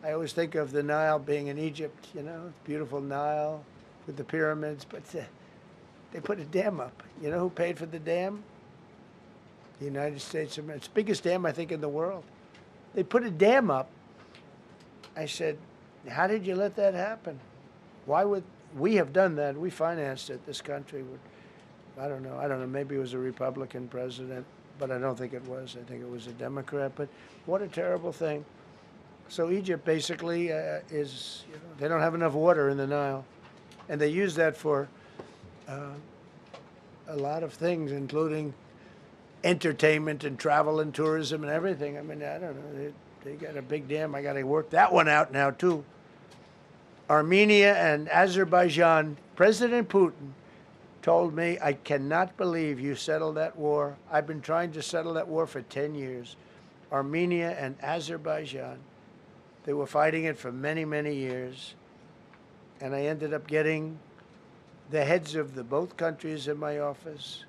I always think of the Nile being in Egypt, you know, beautiful Nile with the pyramids, but they put a dam up. You know who paid for the dam? The United States of America. It's the biggest dam, I think, in the world. They put a dam up. I said, how did you let that happen? Why would we have done that? We financed it. This country would, I don't know. Maybe it was a Republican president, but I don't think it was. I think it was a Democrat. But what a terrible thing. So Egypt basically is, you know, they don't have enough water in the Nile. And they use that for a lot of things, including entertainment and travel and tourism and everything. I mean, I don't know. They got a big dam. I got to work that one out now, too. Armenia and Azerbaijan. President Putin told me, I cannot believe you settled that war. I've been trying to settle that war for 10 years. Armenia and Azerbaijan. They were fighting it for many, many years. And I ended up getting the heads of both countries in my office.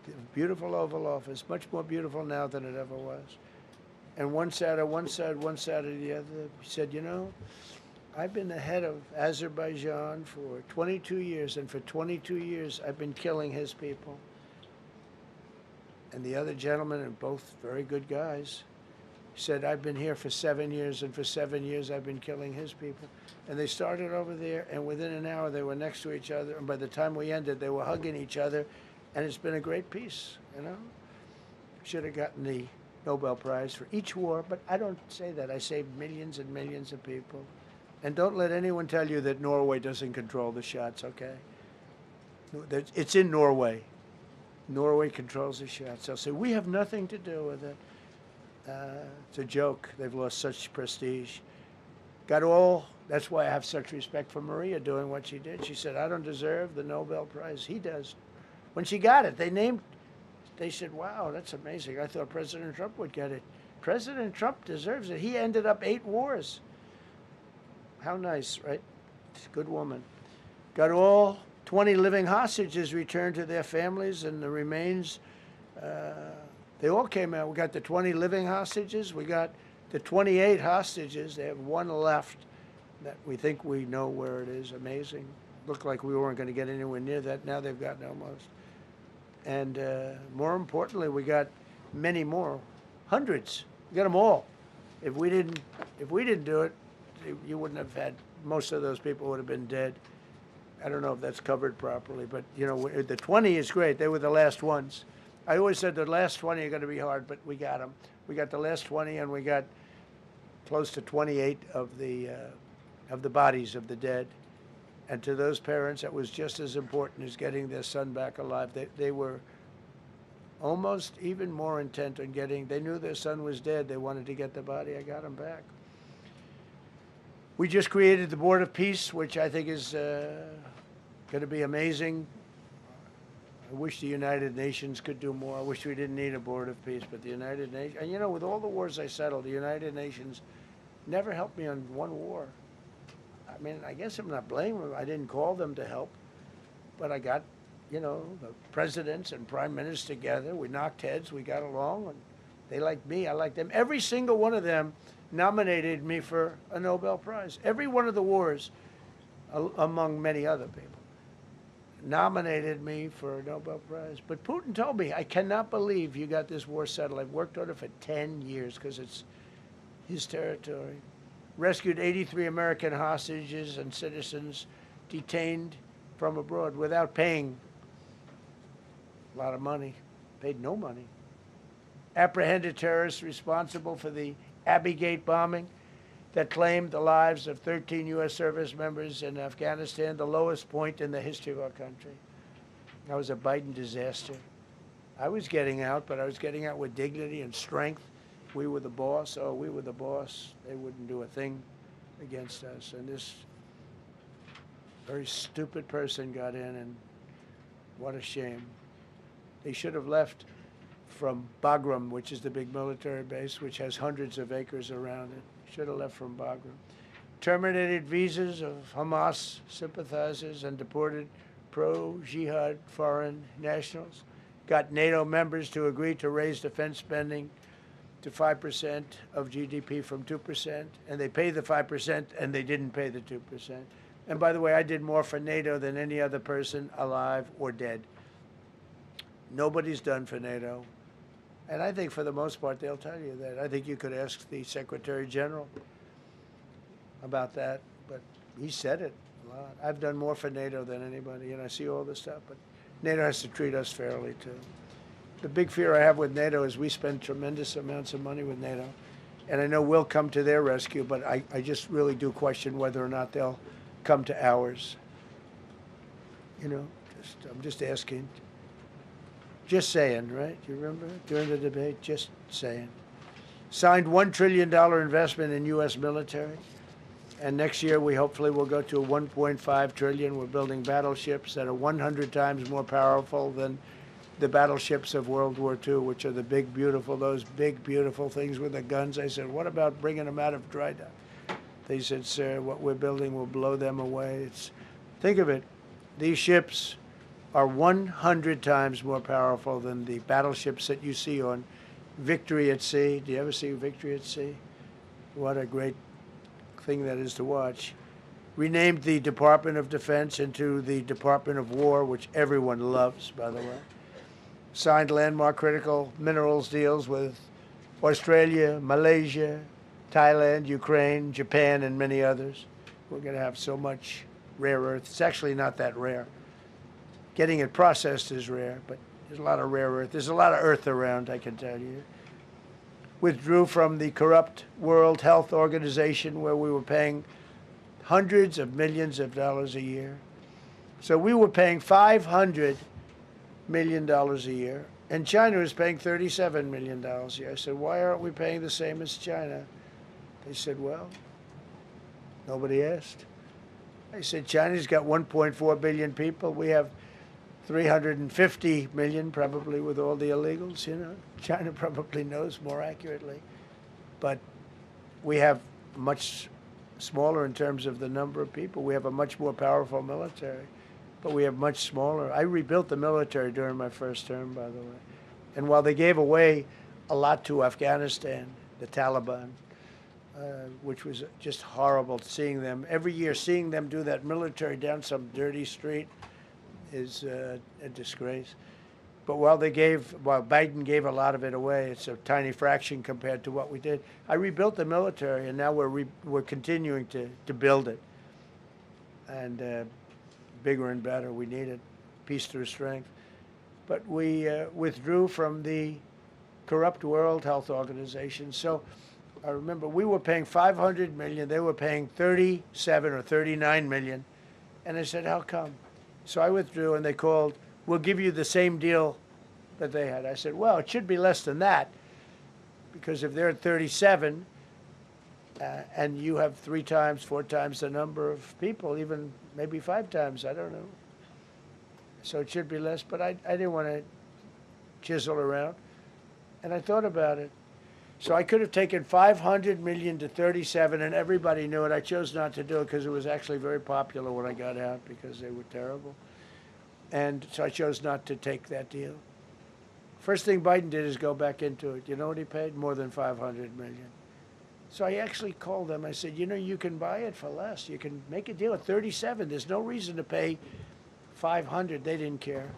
The beautiful Oval Office, much more beautiful now than it ever was. And one sat on one side of the other. He said, you know, I've been the head of Azerbaijan for 22 years, and for 22 years I've been killing his people. And the other gentleman, and both very good guys, said, I've been here for 7 years, and for 7 years I've been killing his people. And they started over there, and within an hour they were next to each other, and by the time we ended, they were hugging each other, and it's been a great peace, you know? Should have gotten the Nobel Prize for each war, but I don't say that. I saved millions and millions of people. And don't let anyone tell you that Norway doesn't control the shots, okay? It's in Norway. Norway controls the shots. They'll say, we have nothing to do with it. It's a joke. They've lost such prestige. Got all That's why I have such respect for Maria doing what she did. She said, I don't deserve the Nobel Prize. He does. When she got it, they said, wow, that's amazing. I thought President Trump would get it. President Trump deserves it. He ended up 8 wars. How nice, right? Good woman. Got all 20 living hostages returned to their families, and the remains, they all came out. We got the 20 living hostages. We got the 28 hostages. They have 1 left that we think we know where it is. Amazing. Looked like we weren't going to get anywhere near that. Now they've gotten almost. And more importantly, we got many more, hundreds. We got them all. If we didn't do it, you wouldn't have had, most of those people would have been dead. I don't know if that's covered properly, but you know, the 20 is great. They were the last ones. I always said the last 20 are going to be hard, but we got them. We got the last 20, and we got close to 28 of the bodies of the dead. And to those parents, that was just as important as getting their son back alive. They were almost even more intent on getting, they knew their son was dead. They wanted to get the body. I got him back. We just created the Board of Peace, which I think is going to be amazing. I wish the United Nations could do more. I wish we didn't need a Board of Peace, but the United Nations, and you know, with all the wars I settled, the United Nations never helped me on one war. I mean, I guess I'm not blaming them. I didn't call them to help, but I got, you know, the presidents and prime ministers together. We knocked heads. We got along, and they liked me. I liked them. Every single one of them nominated me for a Nobel Prize. Every one of the wars, among many other people, nominated me for a Nobel Prize. But Putin told me, I cannot believe you got this war settled. I've worked on it for 10 years because it's his territory. Rescued 83 American hostages and citizens detained from abroad without paying a lot of money, paid no money. Apprehended terrorists responsible for the Abbey Gate bombing that claimed the lives of 13 U.S. service members in Afghanistan, the lowest point in the history of our country. That was a Biden disaster. I was getting out, but I was getting out with dignity and strength. We were the boss. Oh, we were the boss. They wouldn't do a thing against us. And this very stupid person got in, and what a shame. They should have left from Bagram, which is the big military base, which has hundreds of acres around it. Should have left from Bagram. Terminated visas of Hamas sympathizers and deported pro-jihad foreign nationals. Got NATO members to agree to raise defense spending to 5% of GDP from 2%, and they paid the 5%, and they didn't pay the 2%. And by the way, I did more for NATO than any other person alive or dead. Nobody's done for NATO. And I think for the most part, they'll tell you that. I think you could ask the Secretary General about that, but he said it a lot. I've done more for NATO than anybody, and I see all this stuff, but NATO has to treat us fairly, too. The big fear I have with NATO is we spend tremendous amounts of money with NATO, and I know we'll come to their rescue, but I just really do question whether or not they'll come to ours. You know, I'm just asking. Just saying, right? You remember during the debate? Just saying. Signed $1 trillion investment in U.S. military, and next year we hopefully will go to $1.5 trillion. We're building battleships that are 100 times more powerful than the battleships of World War II, which are the big, beautiful, those big, beautiful things with the guns. I said, what about bringing them out of dry dock? They said, sir, what we're building will blow them away. Think of it. These ships are 100 times more powerful than the battleships that you see on Victory at Sea. Do you ever see Victory at Sea? What a great thing that is to watch. Renamed the Department of Defense into the Department of War, which everyone loves, by the way. Signed landmark critical minerals deals with Australia, Malaysia, Thailand, Ukraine, Japan, and many others. We're going to have so much rare earth. It's actually not that rare. Getting it processed is rare, but there's a lot of rare earth. There's a lot of earth around, I can tell you. Withdrew from the corrupt World Health Organization, where we were paying hundreds of millions of dollars a year. So we were paying $500 million a year, and China was paying $37 million a year. I said, why aren't we paying the same as China? They said, well, Nobody asked. I said, China's got 1.4 billion people. We have 350 million, probably with all the illegals, you know. China probably knows more accurately. But we have much smaller in terms of the number of people. We have a much more powerful military, but we have much smaller. I rebuilt the military during my first term, by the way. And while they gave away a lot to Afghanistan, the Taliban, which was just horrible seeing them. Every year, seeing them do that military down some dirty street is a disgrace. But while Biden gave a lot of it away, it's a tiny fraction compared to what we did. I rebuilt the military, and now we're continuing to build it. And bigger and better, we need it, peace through strength. But we withdrew from the corrupt World Health Organization. So I remember we were paying 500 million, they were paying 37 or 39 million. And I said, how come? So I withdrew, and they called, we'll give you the same deal that they had. I said, well, it should be less than that, because if they're at 37 and you have 3 times, 4 times the number of people, even maybe 5 times, I don't know. So it should be less, but I didn't want to chisel around. And I thought about it. So I could have taken 500 million to 37, and everybody knew it. I chose not to do it because it was actually very popular when I got out, because they were terrible. And so I chose not to take that deal. First thing Biden did is go back into it. You know what he paid? More than 500 million. So I actually called them. I said, you know, you can buy it for less. You can make a deal at 37. There's no reason to pay 500. They didn't care.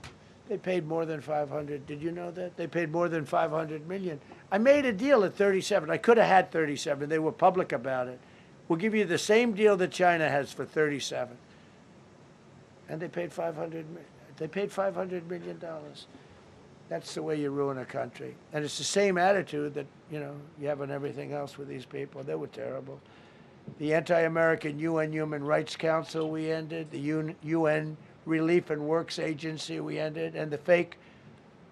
They paid more than 500. Did you know that? They paid more than 500 million. I made a deal at 37. I could have had 37. They were public about it. We'll give you the same deal that China has for 37. And they paid 500. They paid $500 million. That's the way you ruin a country. And it's the same attitude that, you know, you have on everything else with these people. They were terrible. The anti-American UN Human Rights Council we ended. The UN Relief and Works Agency we ended. And the fake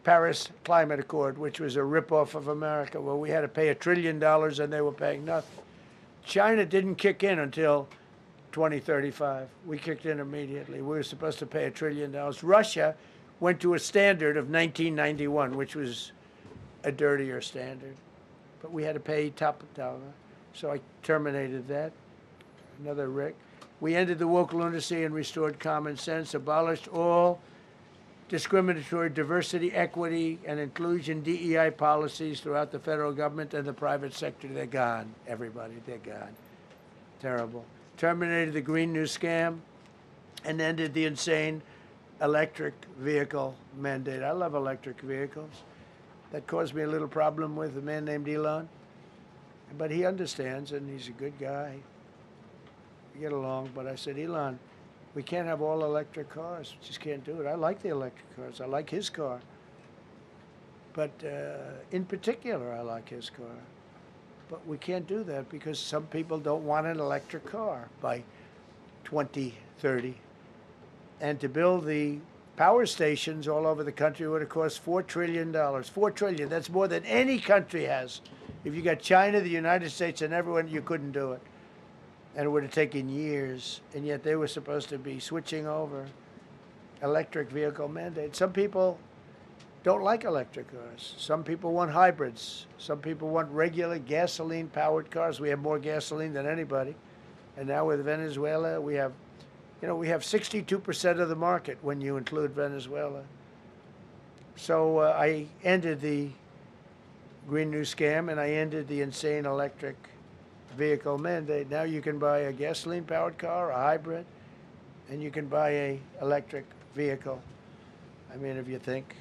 Paris Climate Accord, which was a ripoff of America, where we had to pay $1 trillion and they were paying nothing. China didn't kick in until 2035. We kicked in immediately. We were supposed to pay $1 trillion. Russia went to a standard of 1991, which was a dirtier standard. But we had to pay top dollar. So I terminated that. Another Rick. We ended the woke lunacy and restored common sense, abolished all discriminatory diversity, equity, and inclusion DEI policies throughout the federal government and the private sector. They're gone, everybody. They're gone. Terrible. Terminated the Green New Scam and ended the insane electric vehicle mandate. I love electric vehicles. That caused me a little problem with a man named Elon. But he understands, and he's a good guy. We get along. But I said, Elon, we can't have all electric cars. We just can't do it. I like the electric cars. I like his car. But in particular, I like his car. But we can't do that because some people don't want an electric car by 2030. And to build the power stations all over the country would have cost $4 trillion. $4 trillion. That's more than any country has. If you got China, the United States, and everyone, you couldn't do it. And it would have taken years. And yet they were supposed to be switching over electric vehicle mandate. Some people don't like electric cars. Some people want hybrids. Some people want regular gasoline-powered cars. We have more gasoline than anybody. And now with Venezuela, we have 62% of the market when you include Venezuela. So I ended the Green New Scam, and I ended the insane electric vehicle mandate. Now you can buy a gasoline-powered car, a hybrid, and you can buy a electric vehicle. I mean, if you think,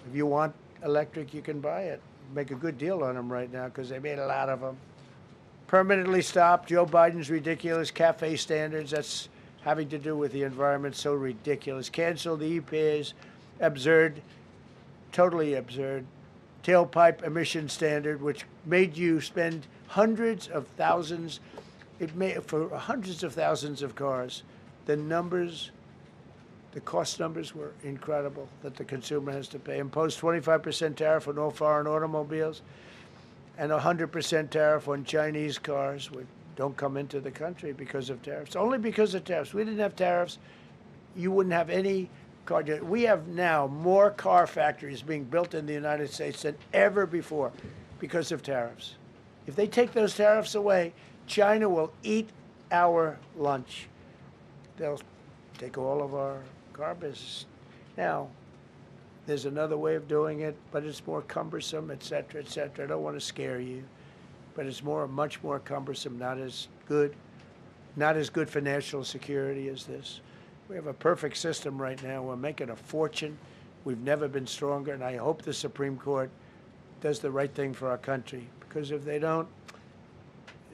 if you want electric, you can buy it. Make a good deal on them right now because they made a lot of them. Permanently stopped Joe Biden's ridiculous CAFE standards. That's having to do with the environment, so ridiculous. Cancel the EPA's absurd, totally absurd, tailpipe emission standard, which made you spend hundreds of thousands. It made for hundreds of thousands of cars. The numbers, the cost numbers were incredible that the consumer has to pay. Imposed 25% tariff on all foreign automobiles and 100% tariff on Chinese cars with don't come into the country because of tariffs. Only because of tariffs. We didn't have tariffs, you wouldn't have any car. We have now more car factories being built in the United States than ever before because of tariffs. If they take those tariffs away, China will eat our lunch. They'll take all of our car business. Now, there's another way of doing it, but it's more cumbersome, et cetera, et cetera. I don't want to scare you, but it's much more cumbersome, not as good for national security as this. We have a perfect system right now. We're making a fortune. We've never been stronger, and I hope the Supreme Court does the right thing for our country, because if they don't,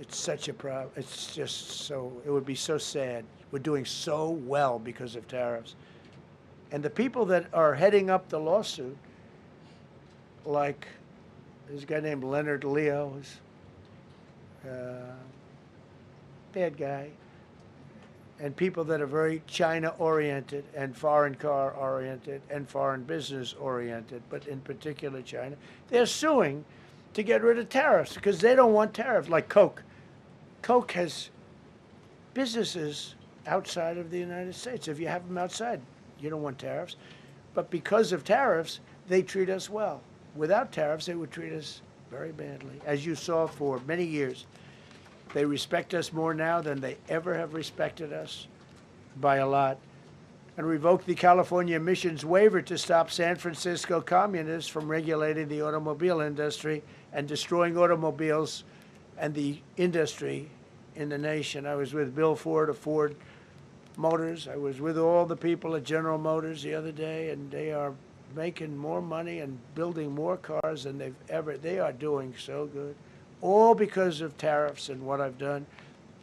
it's such a problem. It's just so, it would be so sad. We're doing so well because of tariffs. And the people that are heading up the lawsuit, like there's a guy named Leonard Leo, who's bad guy, and people that are very China-oriented and foreign car-oriented and foreign business-oriented, but in particular China, they're suing to get rid of tariffs because they don't want tariffs, like Coke. Coke has businesses outside of the United States. If you have them outside, you don't want tariffs. But because of tariffs, they treat us well. Without tariffs, they would treat us very badly, as you saw for many years. They respect us more now than they ever have respected us, by a lot. And revoked the California emissions waiver to stop San Francisco communists from regulating the automobile industry and destroying automobiles and the industry in the nation. I was with Bill Ford of Ford Motors. I was with all the people at General Motors the other day, and they are making more money and building more cars than they are doing so good. All because of tariffs and what I've done.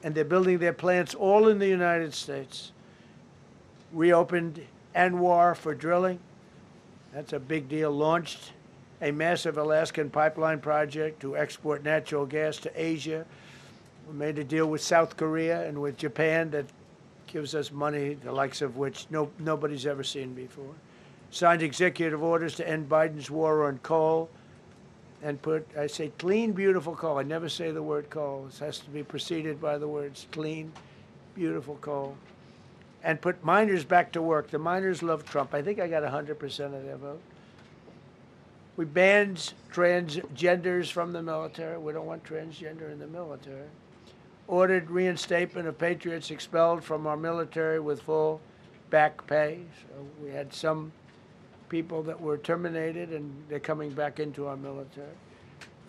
And they're building their plants all in the United States. Reopened ANWR for drilling. That's a big deal. Launched a massive Alaskan pipeline project to export natural gas to Asia. We made a deal with South Korea and with Japan that gives us money, the likes of which nobody's ever seen before. Signed executive orders to end Biden's war on coal and I say clean, beautiful coal. I never say the word coal. It has to be preceded by the words clean, beautiful coal. And put miners back to work. The miners love Trump. I think I got 100% of their vote. We banned transgenders from the military. We don't want transgender in the military. Ordered reinstatement of patriots expelled from our military with full back pay. So we had some people that were terminated, and they're coming back into our military.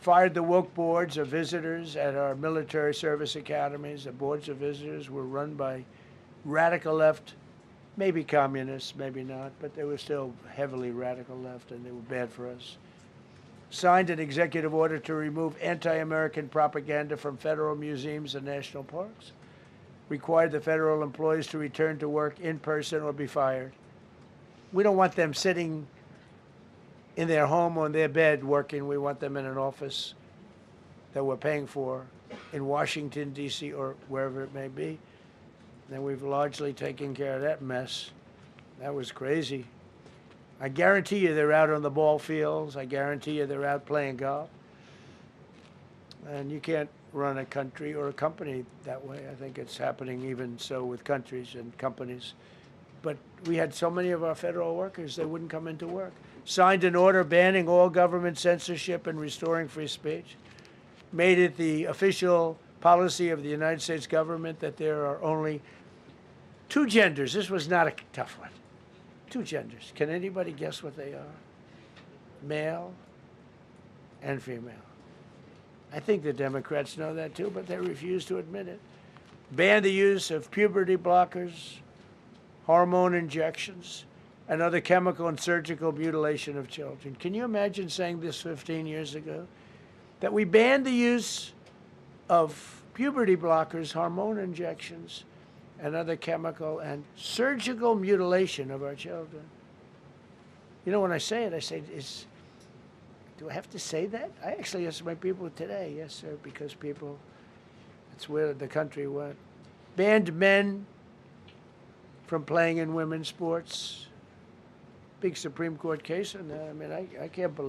Fired the woke boards of visitors at our military service academies. The boards of visitors were run by radical left, maybe communists, maybe not, but they were still heavily radical left, and they were bad for us. Signed an executive order to remove anti-American propaganda from federal museums and national parks. Required the federal employees to return to work in person or be fired. We don't want them sitting in their home or in their bed working. We want them in an office that we're paying for in Washington, D.C., or wherever it may be. And we've largely taken care of that mess. That was crazy. I guarantee you they're out on the ball fields. I guarantee you they're out playing golf. And you can't run a country or a company that way. I think it's happening even so with countries and companies. But we had so many of our federal workers, they wouldn't come into work. Signed an order banning all government censorship and restoring free speech. Made it the official policy of the United States government that there are only two genders. This was not a tough one. Two genders. Can anybody guess what they are? Male and female. I think the Democrats know that too, but they refuse to admit it. Ban the use of puberty blockers, hormone injections, and other chemical and surgical mutilation of children. Can you imagine saying this 15 years ago? That we banned the use of puberty blockers, hormone injections, and other chemical and surgical mutilation of our children. You know, when I say it, I say, do I have to say that? I actually asked my people today, yes, sir, because people, that's where the country went. Banned men from playing in women's sports. Big Supreme Court case, and I mean, I can't believe